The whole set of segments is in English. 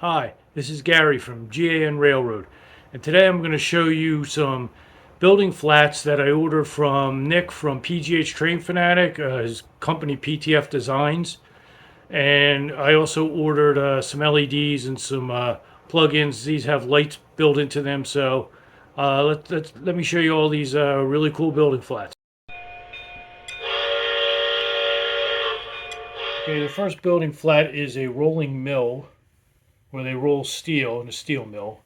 Hi, this is Gary from GAN Railroad, and today I'm going to show you some building flats that I ordered from Nick from PGH Train Fanatic, his company PTF Designs, and I also ordered some LEDs and some plugins. These have lights built into them, so let me show you all these really cool building flats. Okay, the first building flat is a rolling mill where they roll steel in a steel mill.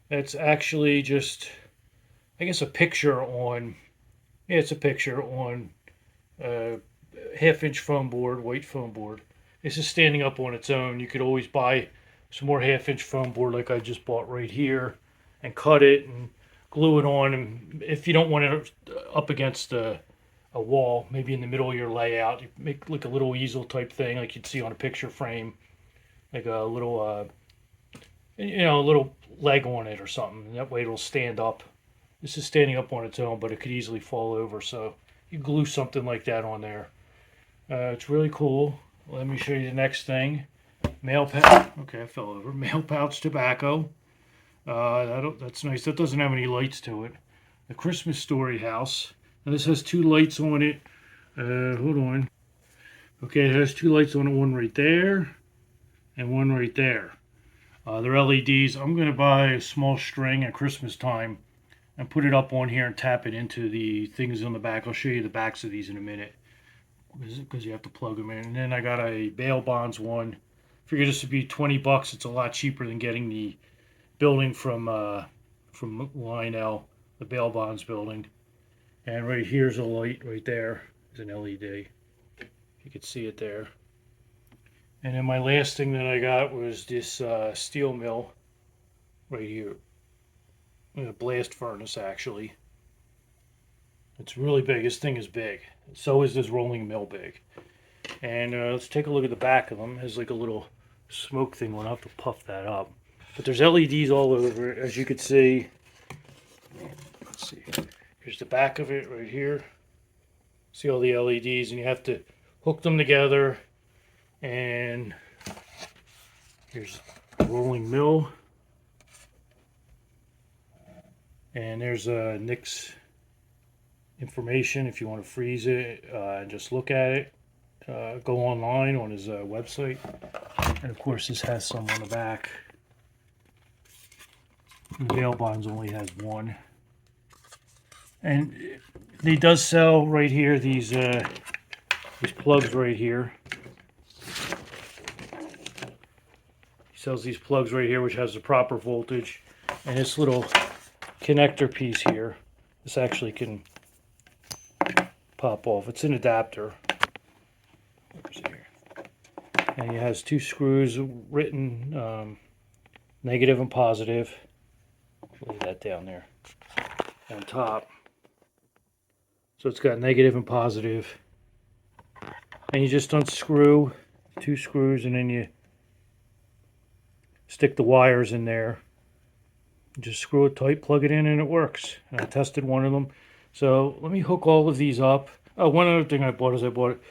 That's actually just, I guess, a picture on, yeah, it's a picture on a half-inch foam board, white foam board. This is standing up on its own. You could always buy some more half-inch foam board like I just bought right here and cut it and glue it on. And if you don't want it up against a wall, maybe in the middle of your layout, you make like a little easel type thing like you'd see on a picture frame, like a little a little leg on it or something. That way it'll stand up. This is standing up on its own, but it could easily fall over. So you glue something like that on there. It's really cool. Let me show you the next thing. Mail pouch. Okay, I fell over. Mail pouch tobacco. That's nice. That doesn't have any lights to it. The Christmas Story house. Now this has two lights on it. Hold on. Okay, it has two lights on it. One right there, and one right there. They're LEDs. I'm going to buy a small string at Christmas time and put it up on here and tap it into the things on the back. I'll show you the backs of these in a minute because you have to plug them in. And then I got a bail bonds one. Figure this would be 20 bucks. It's a lot cheaper than getting the building from Lionel, the bail bonds building. And right here's a light right there. It's an LED. You can see it there. And then my last thing that I got was this steel mill right here. A blast furnace, actually. It's really big. This thing is big. So is this rolling mill big. And let's take a look at the back of them. It has like a little smoke thing. We'll have to puff that up. But there's LEDs all over it, as you can see. Let's see. Here's the back of it right here. See all the LEDs, and you have to hook them together. And here's the rolling mill. And there's Nick's information if you want to freeze it and just look at it. Go online on his website. And of course this has some on the back. The bail bonds only has one. And he does sell right here these plugs right here. He sells these plugs right here, which has the proper voltage. And this little connector piece here, this actually can pop off. It's an adapter. And it has two screws written, negative and positive. Leave that down there on top. So it's got negative and positive. And you just unscrew two screws and then you stick the wires in there. Just screw it tight, plug it in, and it works. And I tested one of them. So let me hook all of these up. Oh, one other thing I bought is I bought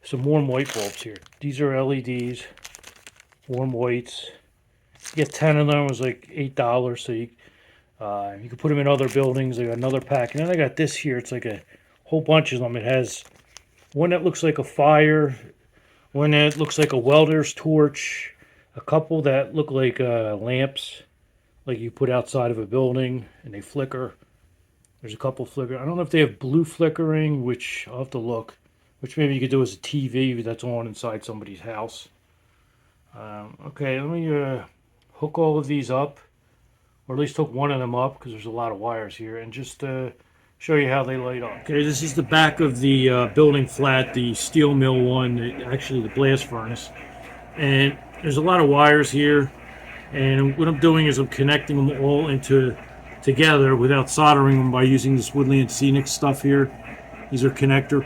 some warm white bulbs here. These are LEDs, warm whites. You get 10 of them. It was like $8. So you can put them in other buildings. I got another pack. And then I got this here. It's like a whole bunch of them. It has one that looks like a fire, one that looks like a welder's torch, a couple that look like lamps, like you put outside of a building and they flicker. There's a couple flicker. I don't know if they have blue flickering, which I'll have to look, which maybe you could do as a TV that's on inside somebody's house. Okay, let me hook all of these up, or at least hook one of them up because there's a lot of wires here, and just show you how they light up. Okay, this is the back of the building flat, the steel mill one, actually the blast furnace. And there's a lot of wires here. And what I'm doing is I'm connecting them all together without soldering them by using this Woodland Scenic stuff here. These are connector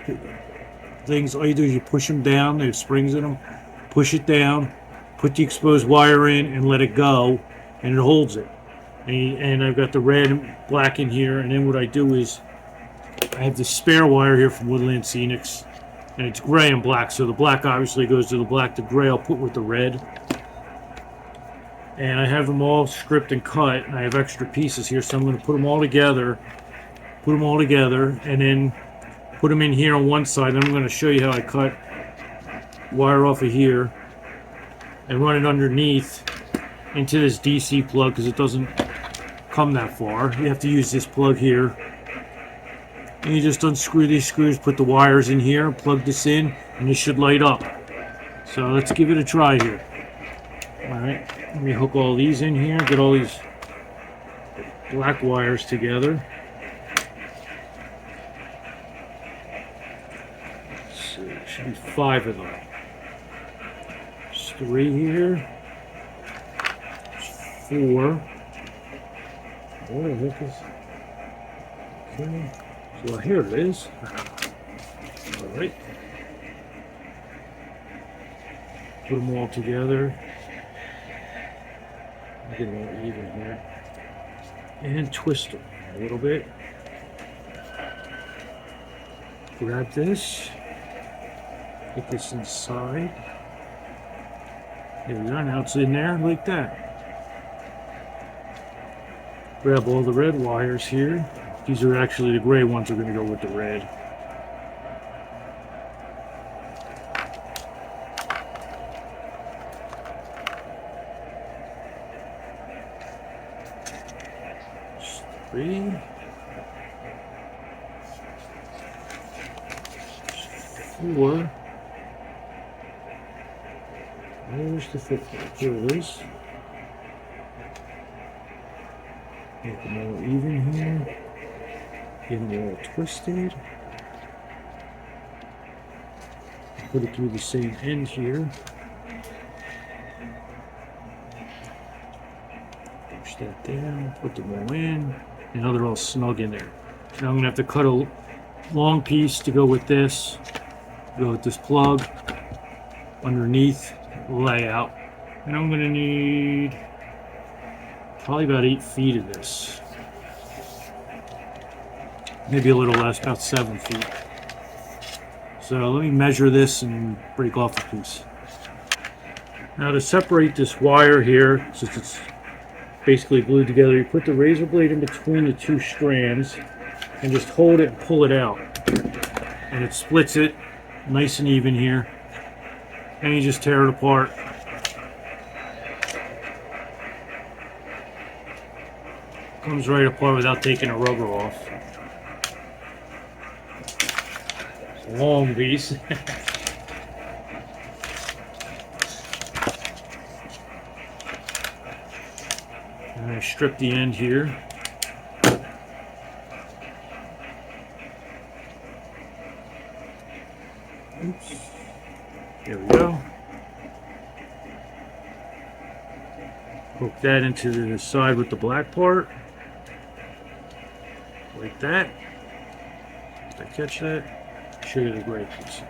things. All you do is you push them down. They have springs in them. Push it down, put the exposed wire in, and let it go, and it holds it. And I've got the red and black in here. And then what I do is I have the spare wire here from Woodland Scenics, and it's gray and black. So the black obviously goes to the black. The gray I'll put with the red. and I have them all stripped and cut, and I have extra pieces here, so I'm going to put them all together, and then put them in here on one side. Then I'm going to show you how I cut wire off of here and run it underneath into this DC plug, because it doesn't come that far. You have to use this plug here, and you just unscrew these screws, put the wires in here, plug this in, and it should light up. So let's give it a try here. Alright, let me hook all these in here, get all these black wires together. So there should be 5 of them. There's 3 here. There's 4. Where the heck is... Okay. So here it is. Alright. Put them all together. Get them all even here. And twist them a little bit. Grab this. Get this inside. There we go. Now it's in there like that. Grab all the red wires here. These are actually the gray ones are going to go with the red. Just 3. Just 4. Where's the 5th one? Here it is. Make them all even here. Get them all twisted. Put it through the same end here. Push that down. Put them all in. Now they're all snug in there. Now I'm going to have to cut a long piece to go with this. Go with this plug underneath the layout. And I'm going to need probably about 8 feet of this. Maybe a little less, about 7 feet. So let me measure this and break off a piece. Now to separate this wire here, since it's basically glued together, you put the razor blade in between the 2 strands and just hold it and pull it out. And it splits it nice and even here. And you just tear it apart. Comes right apart without taking a rubber off. It's a long piece. And I strip the end here. Oops. There we go. Hook that into the side with the black part. Like that. Did I catch that? Show you the gray piece.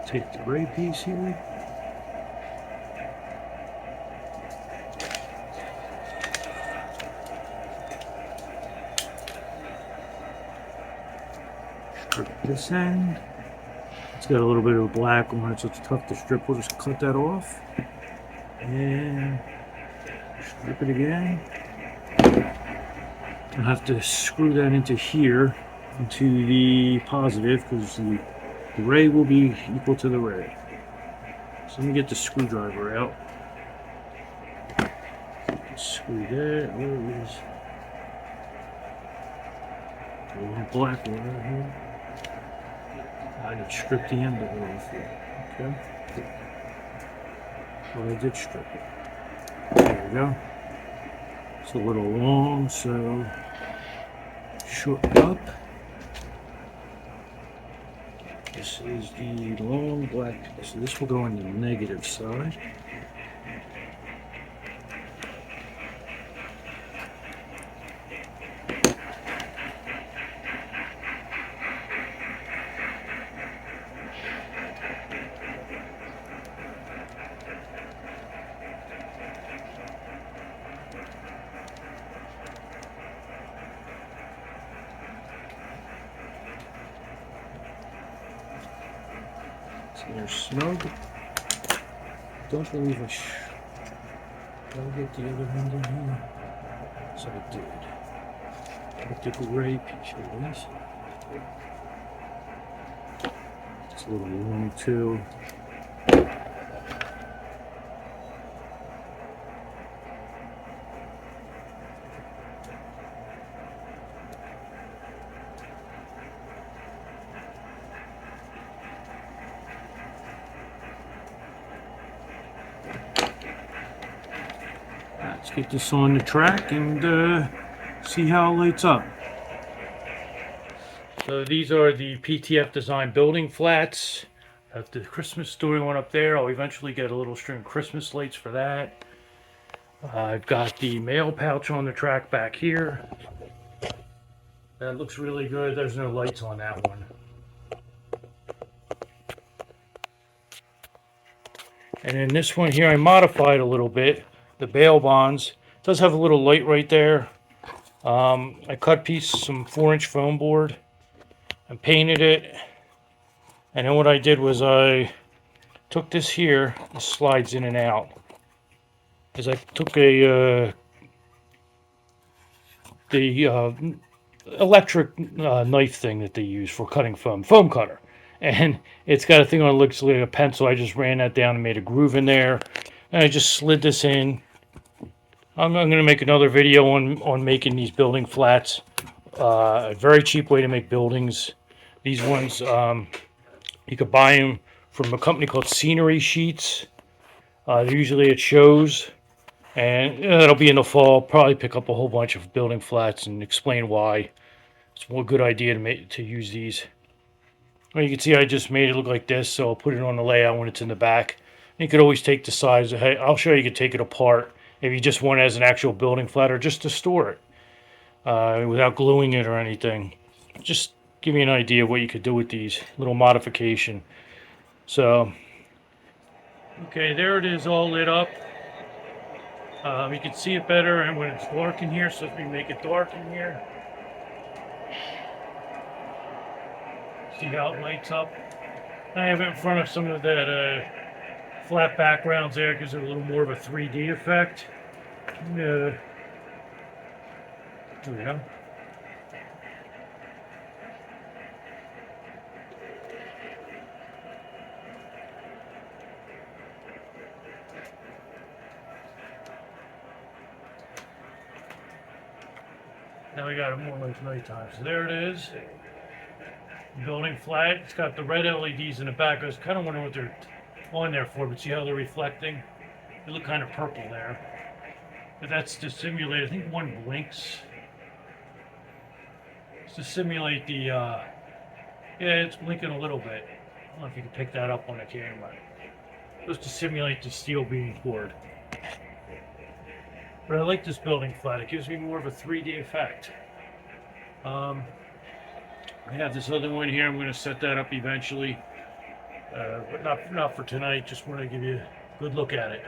Take the gray piece here. Strip this end. It's got a little bit of black on it, so it's tough to strip. We'll just cut that off. And strip it again. I'll have to screw that into here, into the positive, because the gray will be equal to the red. So let me get the screwdriver out. Screw that. Where is the little black one right here? I did strip the end of it off here. Okay. Well, I did strip it. There we go. It's a little long, so shorten up. This is the long black piece. So this will go on the negative side. They're snug. Don't believe I I'll get the other one in here. So I did. With the gray pictures. It's a little long too. Let's get this on the track and see how it lights up. So these are the PTF Design building flats. Have the Christmas story one up there. I'll eventually get a little string of Christmas lights for that. I've got the mail pouch on the track back here. That looks really good. There's no lights on that one. And then this one here I modified a little bit. The bail bonds. It does have a little light right there. I cut some 4-inch foam board and painted it. And then what I did was I took this here. It slides in and out. Is I took the electric knife thing that they use for cutting foam cutter, and it's got a thing on it looks like a pencil. I just ran that down and made a groove in there, and I just slid this in. I'm going to make another video on making these building flats. A very cheap way to make buildings. These ones you could buy them from a company called Scenery Sheets. Usually it shows. And it'll be in the fall. Probably pick up a whole bunch of building flats and explain why it's a good idea to use these. Well, you can see I just made it look like this, so I'll put it on the layout when it's in the back. And you could always take the sides. I'll show you can take it apart if you just want it as an actual building flat or just to store it without gluing it or anything. Just give you an idea of what you could do with these little modification. So, okay, there it is, all lit up. You can see it better and when it's dark in here, so if we make it dark in here. See how it lights up? I have it in front of some of that flat backgrounds there because they're a little more of a 3D effect. There we go. Now we got it more like nighttime. So there it is. Building flat. It's got the red LEDs in the back. I was kind of wondering what they're on there for, but see how they're reflecting? They look kind of purple there. But that's to simulate, I think one blinks. It's to simulate the, yeah, it's blinking a little bit. I don't know if you can pick that up on the camera. Just to simulate the steel being poured. But I like this building flat. It gives me more of a 3D effect. I have this other one here. I'm going to set that up eventually. But not for tonight. Just want to give you a good look at it.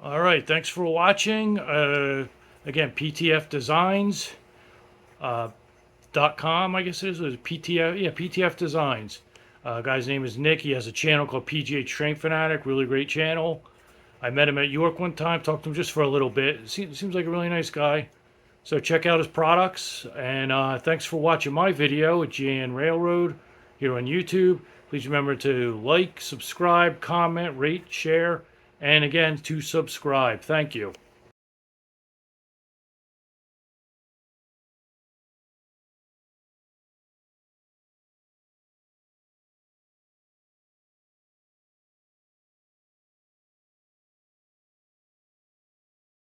All right, thanks for watching. Again, PTF Designs .com, I guess it is. PTF, yeah, PTF Designs. Guy's name is Nick. He has a channel called PGH Strength Fanatic. Really great channel. I met him at York one time, talked to him just for a little bit. Seems like a really nice guy. So check out his products, and thanks for watching my video at GN Railroad here on YouTube. Please remember to like, subscribe, comment, rate, share, and again, to subscribe. Thank you.